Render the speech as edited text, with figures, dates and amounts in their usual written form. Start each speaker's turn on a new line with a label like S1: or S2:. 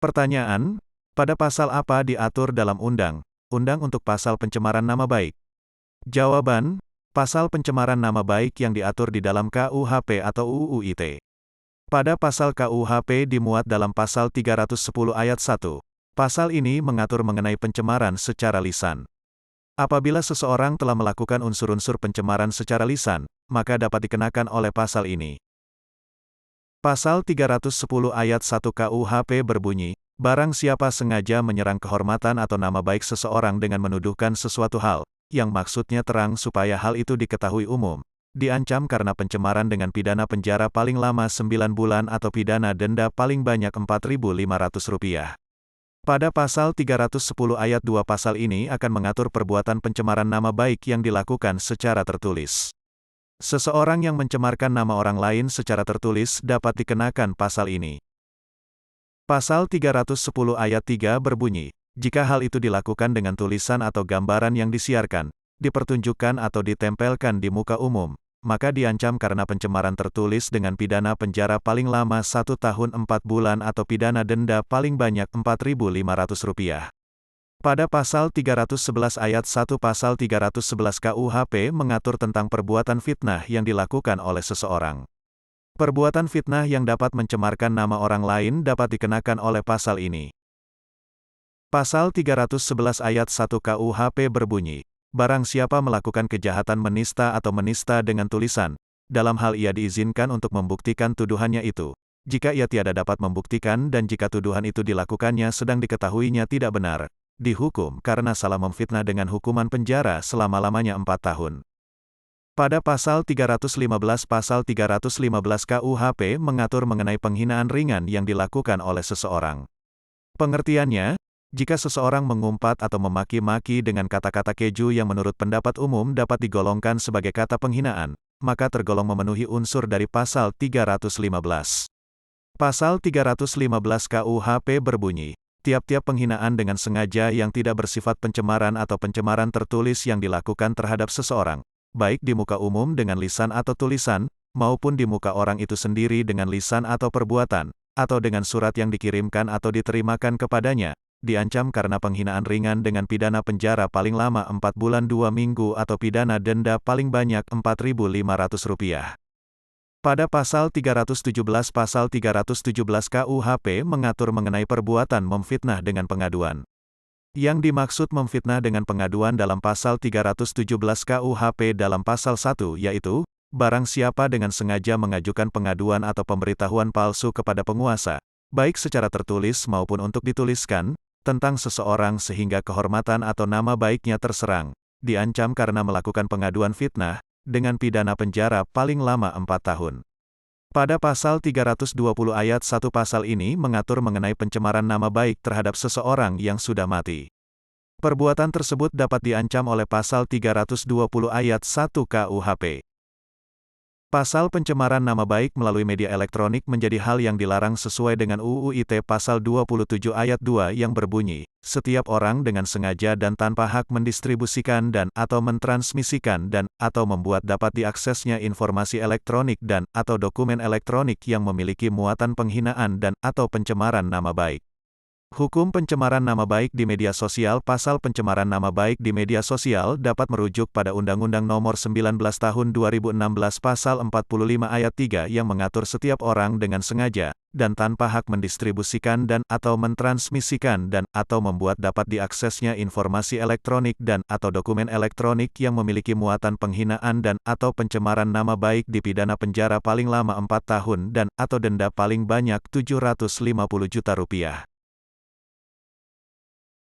S1: Pertanyaan, pada pasal apa diatur dalam Undang-Undang untuk pasal pencemaran nama baik? Jawaban, pasal pencemaran nama baik yang diatur di dalam KUHP atau UU ITE. Pada pasal KUHP dimuat dalam pasal 310 ayat 1. Pasal ini mengatur mengenai pencemaran secara lisan. Apabila seseorang telah melakukan unsur-unsur pencemaran secara lisan, maka dapat dikenakan oleh pasal ini. Pasal 310 ayat 1 KUHP berbunyi, barang siapa sengaja menyerang kehormatan atau nama baik seseorang dengan menuduhkan sesuatu hal, yang maksudnya terang supaya hal itu diketahui umum, diancam karena pencemaran dengan pidana penjara paling lama 9 bulan atau pidana denda paling banyak Rp4.500. Pada pasal 310 ayat 2 pasal ini akan mengatur perbuatan pencemaran nama baik yang dilakukan secara tertulis. Seseorang yang mencemarkan nama orang lain secara tertulis dapat dikenakan pasal ini. Pasal 310 ayat 3 berbunyi, jika hal itu dilakukan dengan tulisan atau gambaran yang disiarkan, dipertunjukkan atau ditempelkan di muka umum, maka diancam karena pencemaran tertulis dengan pidana penjara paling lama 1 tahun 4 bulan atau pidana denda paling banyak Rp4.500. Pada pasal 311 ayat 1 pasal 311 KUHP mengatur tentang perbuatan fitnah yang dilakukan oleh seseorang. Perbuatan fitnah yang dapat mencemarkan nama orang lain dapat dikenakan oleh pasal ini. Pasal 311 ayat 1 KUHP berbunyi, barang siapa melakukan kejahatan menista atau menista dengan tulisan, dalam hal ia diizinkan untuk membuktikan tuduhannya itu, jika ia tiada dapat membuktikan dan jika tuduhan itu dilakukannya sedang diketahuinya tidak benar, dihukum karena salah memfitnah dengan hukuman penjara selama-lamanya 4 tahun. Pada pasal 315 KUHP mengatur mengenai penghinaan ringan yang dilakukan oleh seseorang. Pengertiannya, jika seseorang mengumpat atau memaki-maki dengan kata-kata keju yang menurut pendapat umum dapat digolongkan sebagai kata penghinaan, maka tergolong memenuhi unsur dari pasal 315. Pasal 315 KUHP berbunyi, tiap-tiap penghinaan dengan sengaja yang tidak bersifat pencemaran atau pencemaran tertulis yang dilakukan terhadap seseorang, baik di muka umum dengan lisan atau tulisan, maupun di muka orang itu sendiri dengan lisan atau perbuatan, atau dengan surat yang dikirimkan atau diterimakan kepadanya, diancam karena penghinaan ringan dengan pidana penjara paling lama 4 bulan 2 minggu atau pidana denda paling banyak Rp4.500. Pada pasal 317 KUHP mengatur mengenai perbuatan memfitnah dengan pengaduan. Yang dimaksud memfitnah dengan pengaduan dalam pasal 317 KUHP dalam pasal 1 yaitu, barang siapa dengan sengaja mengajukan pengaduan atau pemberitahuan palsu kepada penguasa, baik secara tertulis maupun untuk dituliskan, tentang seseorang sehingga kehormatan atau nama baiknya terserang, diancam karena melakukan pengaduan fitnah, dengan pidana penjara paling lama 4 tahun. Pada pasal 320 ayat 1 pasal ini mengatur mengenai pencemaran nama baik terhadap seseorang yang sudah mati. Perbuatan tersebut dapat diancam oleh pasal 320 ayat 1 KUHP. Pasal pencemaran nama baik melalui media elektronik menjadi hal yang dilarang sesuai dengan UU ITE pasal 27 ayat 2 yang berbunyi, setiap orang dengan sengaja dan tanpa hak mendistribusikan dan atau mentransmisikan dan atau membuat dapat diaksesnya informasi elektronik dan atau dokumen elektronik yang memiliki muatan penghinaan dan atau pencemaran nama baik. Hukum pencemaran nama baik di media sosial. Pasal pencemaran nama baik di media sosial dapat merujuk pada Undang-Undang Nomor 19 Tahun 2016 Pasal 45 Ayat 3 yang mengatur setiap orang dengan sengaja, dan tanpa hak mendistribusikan dan atau mentransmisikan dan atau membuat dapat diaksesnya informasi elektronik dan atau dokumen elektronik yang memiliki muatan penghinaan dan atau pencemaran nama baik dipidana penjara paling lama 4 tahun dan atau denda paling banyak Rp750 juta.